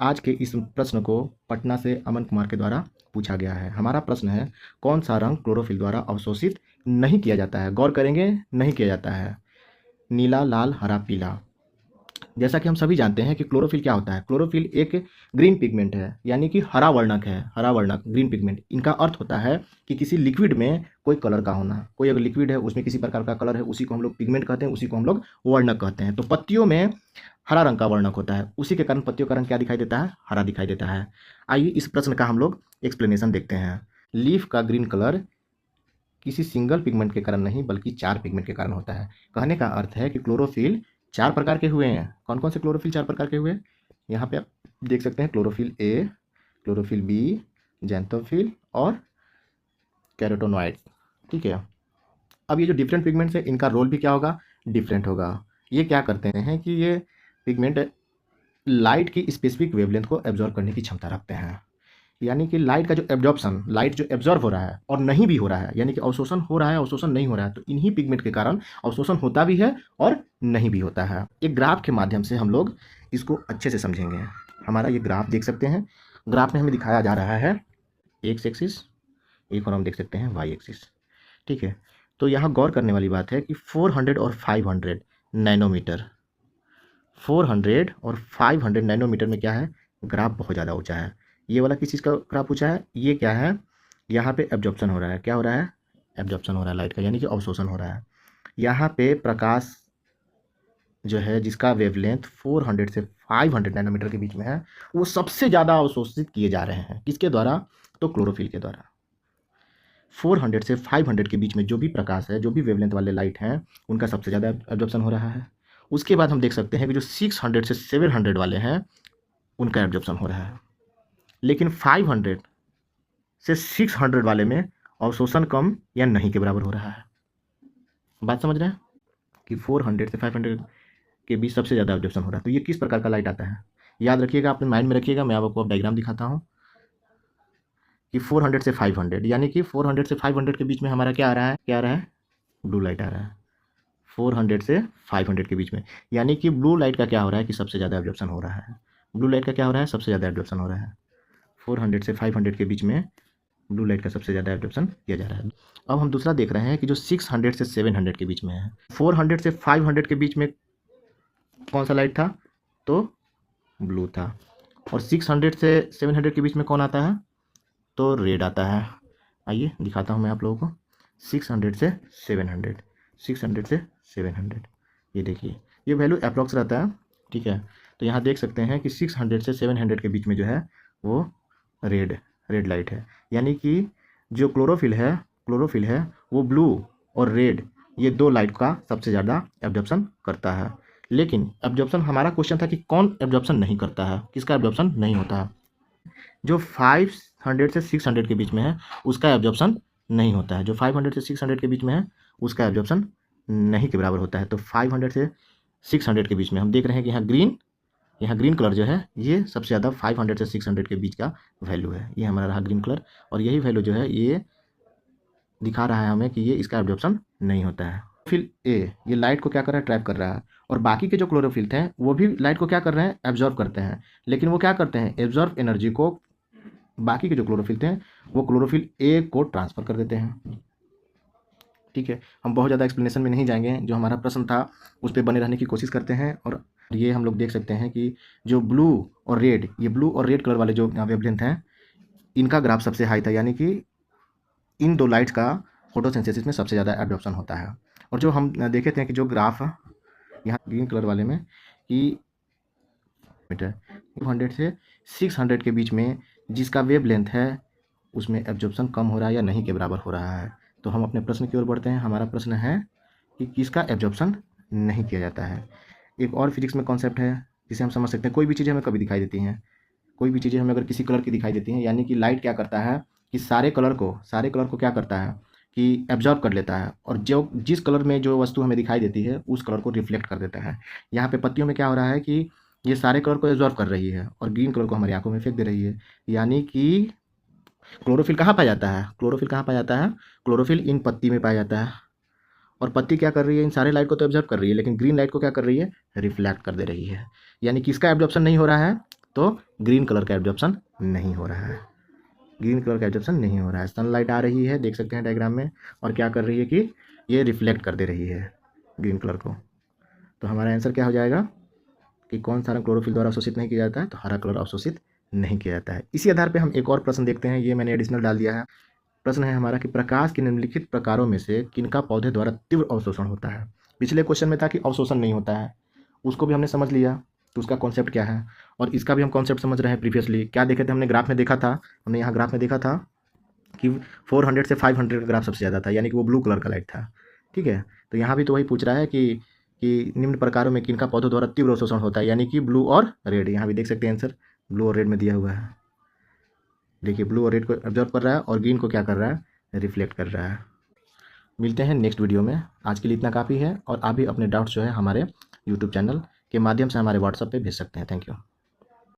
आज के इस प्रश्न को पटना से अमन कुमार के द्वारा पूछा गया है। हमारा प्रश्न है, कौन सा रंग क्लोरोफिल द्वारा अवशोषित नहीं किया जाता है? गौर करेंगे, नहीं किया जाता है। नीला, लाल, हरा, पीला। जैसा कि हम सभी जानते हैं कि क्लोरोफिल क्या होता है। क्लोरोफिल एक ग्रीन पिगमेंट है, यानी कि हरा वर्णक है। हरा वर्णक ग्रीन पिगमेंट, इनका अर्थ होता है कि किसी लिक्विड में कोई कलर का होना। कोई अगर लिक्विड है, उसमें किसी प्रकार का कलर है, उसी को हम लोग पिगमेंट कहते हैं, उसी को हम लोग वर्णक कहते हैं। तो पत्तियों में हरा रंग का वर्णक होता है, उसी के कारण पत्तियों का रंग क्या दिखाई देता है? हरा दिखाई देता है। आइए इस प्रश्न का हम लोग एक्सप्लेनेशन देखते हैं। लीफ का ग्रीन कलर किसी सिंगल पिगमेंट के कारण नहीं, बल्कि 4 पिगमेंट के कारण होता है। कहने का अर्थ है कि क्लोरोफिल 4 प्रकार के हुए हैं। कौन कौन से क्लोरोफिल 4 प्रकार के हुए? यहाँ पे आप देख सकते हैं, chlorophyll A, chlorophyll B, xanthophyll और कैरोटोनॉइड। ठीक है। अब ये जो डिफरेंट पिगमेंट्स है, इनका रोल भी क्या होगा? डिफरेंट होगा। ये क्या करते हैं कि ये पिगमेंट लाइट की स्पेसिफिक वेवलेंथ को एब्जॉर्ब करने की क्षमता रखते हैं। यानी कि लाइट का जो एब्जॉर्प्शन, लाइट जो एब्जॉर्ब हो रहा है और नहीं भी हो रहा है, यानी कि अवशोषण हो रहा है, अवशोषण नहीं हो रहा है, तो इन्हीं पिगमेंट के कारण अवशोषण होता भी है और नहीं भी होता है। एक ग्राफ के माध्यम से हम लोग इसको अच्छे से समझेंगे। हमारा ये ग्राफ देख सकते हैं। ग्राफ में हमें दिखाया जा रहा है एक्स एक्सिस, एक और हम देख सकते हैं वाई एक्सिस। ठीक है। तो यहाँ गौर करने वाली बात है कि 400 और 500 नैनोमीटर, 400 और 500 नैनोमीटर में क्या है? ग्राफ बहुत ज़्यादा ऊंचा है। ये वाला किस चीज़ का ग्राफ ऊंचा है? ये क्या है? यहाँ पे एब्जॉर्प्शन हो रहा है। क्या हो रहा है? एब्जॉर्प्शन हो रहा है लाइट का, यानी कि अवशोषण हो रहा है। यहाँ पे प्रकाश जो है, जिसका वेवलेंथ 400 से 500 नैनोमीटर के बीच में है, वो सबसे ज़्यादा अवशोषित किए जा रहे हैं। किसके द्वारा? तो क्लोरोफिल के द्वारा। 400 से 500 के बीच में जो भी प्रकाश है, जो भी वेवलेंथ वाले लाइट हैं, उनका सबसे ज़्यादा एब्जॉर्प्शन हो रहा है। उसके बाद हम देख सकते हैं कि जो 600 से 700 वाले हैं, उनका एब्जॉर्प्शन हो रहा है। लेकिन 500 से 600 वाले में अवशोषण कम या नहीं के बराबर हो रहा है। बात समझ रहे हैं कि 400 से 500 के बीच सबसे ज़्यादा एब्जॉर्प्शन हो रहा है। तो ये किस प्रकार का लाइट आता है? याद रखिएगा, अपने माइंड में रखिएगा। मैं आपको अब डायग्राम दिखाता हूँ कि 400 से 500, यानी कि 400 से 500 के बीच में हमारा क्या आ रहा है? क्या आ रहा है? ब्लू लाइट आ रहा है। 400 से 500 के बीच में, यानी कि ब्लू लाइट का क्या हो रहा है कि सबसे ज़्यादा एब्जॉर्प्शन हो रहा है। ब्लू लाइट का क्या हो रहा है? सबसे ज़्यादा एब्जॉर्प्शन हो रहा है। 400 से 500 के बीच में ब्लू लाइट का सबसे ज़्यादा एब्जॉर्प्शन किया जा रहा है। अब हम दूसरा देख रहे हैं कि जो 600 से 700 के बीच में है। 400 से 500 के बीच में कौन सा लाइट था? तो ब्लू था। और 600 से 700 के बीच में कौन आता है? तो रेड आता है। आइए दिखाता हूँ मैं आप लोगों को। 600 से 700, 600 से 700, ये देखिए, ये वैल्यू अप्रॉक्स रहता है। ठीक है। तो यहाँ देख सकते हैं कि 600 से 700 के बीच में जो है वो रेड लाइट है। यानी कि जो क्लोरोफिल है वो ब्लू और रेड, ये 2 लाइट का सबसे ज़्यादा एब्जॉर्प्शन करता है। लेकिन एब्जॉर्प्शन, हमारा क्वेश्चन था कि कौन एब्जॉर्प्शन नहीं करता है, किसका एब्जॉर्प्शन नहीं होता है? जो 500 से 600 के बीच में है, उसका एब्जॉर्प्शन नहीं होता है। जो 500 से 600 के बीच में है, उसका एब्जॉर्प्शन नहीं के बराबर होता है। तो 500 से 600 के बीच में हम देख रहे हैं कि यहाँ ग्रीन कलर जो है, ये सबसे ज़्यादा 500 से 600 के बीच का वैल्यू है। ये हमारा रहा ग्रीन कलर, और यही वैल्यू जो है ये दिखा रहा है हमें कि ये इसका एब्जॉर्प्शन नहीं होता है। फिर ए, ये लाइट को क्या कर रहा है? ट्रैप कर रहा है। और बाकी के जो क्लोरोफिल थे, वो भी लाइट को क्या कर रहे हैं? एब्जॉर्ब करते हैं। लेकिन वो क्या करते हैं? एब्जॉर्ब एनर्जी को बाकी के जो क्लोरोफिल थे, वो क्लोरोफिल ए को ट्रांसफ़र कर देते हैं। ठीक है। हम बहुत ज़्यादा एक्सप्लेनेशन में नहीं जाएंगे, जो हमारा प्रश्न था उस पर बने रहने की कोशिश करते हैं। और ये हम लोग देख सकते हैं कि जो ब्लू और रेड, ये ब्लू और रेड कलर वाले जो वेवलेंथ हैं, इनका ग्राफ सबसे हाई था। यानी कि इन 2 लाइट्स का फोटोसिंथेसिस में सबसे ज़्यादा एब्जॉर्प्शन होता है। और जो हम देखे थे कि जो ग्राफ यहाँ ग्रीन कलर वाले में कि 200 से 600 के बीच में जिसका वेवलेंथ है, उसमें एब्जॉर्प्शन कम हो रहा है या नहीं के बराबर हो रहा है। तो हम अपने प्रश्न की ओर बढ़ते हैं। हमारा प्रश्न है कि किसका एब्जॉर्प्शन नहीं किया जाता है। एक और फिजिक्स में कॉन्सेप्ट है जिसे हम समझ सकते हैं। कोई भी चीज़ें हमें कभी दिखाई देती हैं, कोई भी चीज़ें हमें अगर किसी कलर की दिखाई देती हैं, यानी कि लाइट क्या करता है कि सारे कलर को क्या करता है कि एब्जॉर्ब कर लेता है, और जो जिस कलर में जो वस्तु हमें दिखाई देती है, उस कलर को रिफ्लेक्ट कर देता है। यहाँ पे पत्तियों में क्या हो रहा है कि ये सारे कलर को एब्जॉर्ब कर रही है और ग्रीन कलर को हमारी आंखों में फेंक दे रही है। यानी कि क्लोरोफिल कहाँ पाया जाता है? क्लोरोफिल कहाँ पाया जाता है? क्लोरोफिल इन पत्ती में पाया जाता है। और पत्ती क्या कर रही है? इन सारे लाइट को तो एब्जॉर्ब कर रही है, लेकिन ग्रीन लाइट को क्या कर रही है? रिफ्लेक्ट कर दे रही है। यानी कि इसका एब्जॉर्प्शन नहीं हो रहा है, तो ग्रीन कलर का एब्जॉर्प्शन नहीं हो रहा है, ग्रीन कलर का एब्जॉर्प्शन नहीं हो रहा है। सनलाइट आ रही है, देख सकते हैं डायग्राम में, और क्या कर रही है कि ये रिफ्लेक्ट कर दे रही है ग्रीन कलर को। तो हमारा आंसर क्या हो जाएगा कि कौन सा रंग क्लोरोफिल द्वारा अवशोषित नहीं किया जाता है, तो हरा कलर अवशोषित नहीं किया जाता है। इसी आधार पे हम एक और प्रश्न देखते हैं, ये मैंने एडिशनल डाल दिया है। प्रश्न है हमारा कि प्रकाश के निम्नलिखित प्रकारों में से किनका पौधे द्वारा तीव्र अवशोषण होता है। पिछले क्वेश्चन में था कि अवशोषण नहीं होता है, उसको भी हमने समझ लिया, तो उसका कॉन्सेप्ट क्या है, और इसका भी हम कॉन्सेप्ट समझ रहे हैं। प्रीवियसली क्या देखे थे हमने, ग्राफ में देखा था, हमने यहाँ ग्राफ में देखा था कि 400 से 500 का ग्राफ सबसे ज़्यादा था, यानी कि वो ब्लू कलर का लाइट था। ठीक है, तो यहाँ भी तो वही पूछ रहा है कि निम्न प्रकारों में किनका पौधों द्वारा तीव्र अवशोषण होता है, यानी कि ब्लू और रेड। यहाँ भी देख सकते हैं आंसर ब्लू और रेड में दिया हुआ है। देखिए ब्लू और रेड को ऑब्जर्व कर रहा है और ग्रीन को क्या कर रहा है, रिफ्लेक्ट कर रहा है। मिलते हैं नेक्स्ट वीडियो में, आज के लिए इतना काफ़ी है। और आप भी अपने डाउट्स जो है हमारे यूट्यूब चैनल के माध्यम से हमारे व्हाट्सएप पे भेज सकते हैं। Thank you.